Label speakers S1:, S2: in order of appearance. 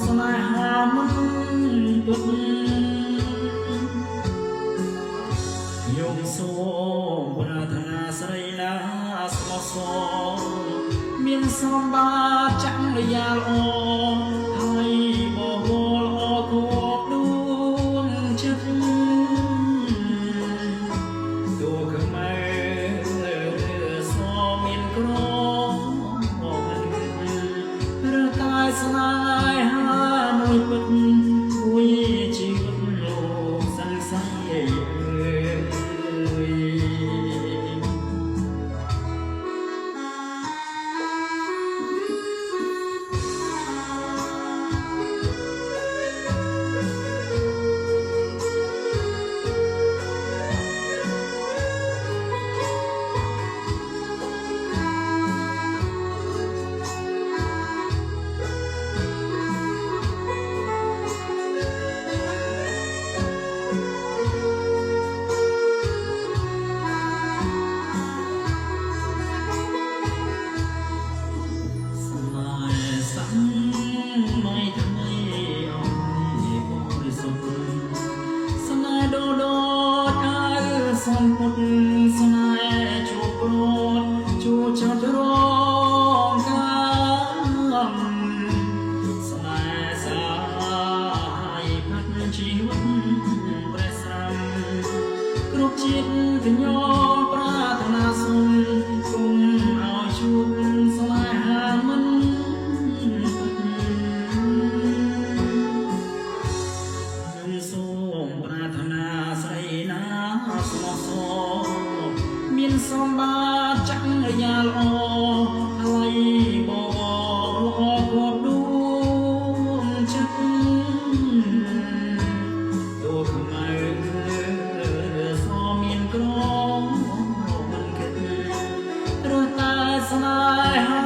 S1: ស្នេហាមិនពិតយកសូមប្រាថ្នាស្រីណាស្មោះសរមានសម្បត្តិចាំងរយ៉ាល្អហើយបវលអគួបដួងចិត្តតួខ្មែរសមានក្រឬតែស្នេហាមួយពិតមួយជីវិតលោកសង្ស័យសំពុតស្នេហ៍ជួបរត់ជួចចរងកាមស្នេហ៍សាយផាត់ជីវិតព្រះស្រាំគ្រប់ជាតិខ្ញុំប្រាថ្នាសុំគុំឲ្យជួបស្នេហាមិនខ្ញុំសូមប្រាថ្នាស្រីណាស្មោះសរមានសម្បត្តិចាំងរយ៉ាល្អហើយបវរល្អគួបដួងចិត្តតួខ្មែរសមានក្រមិនគិតឬតែស្នេហា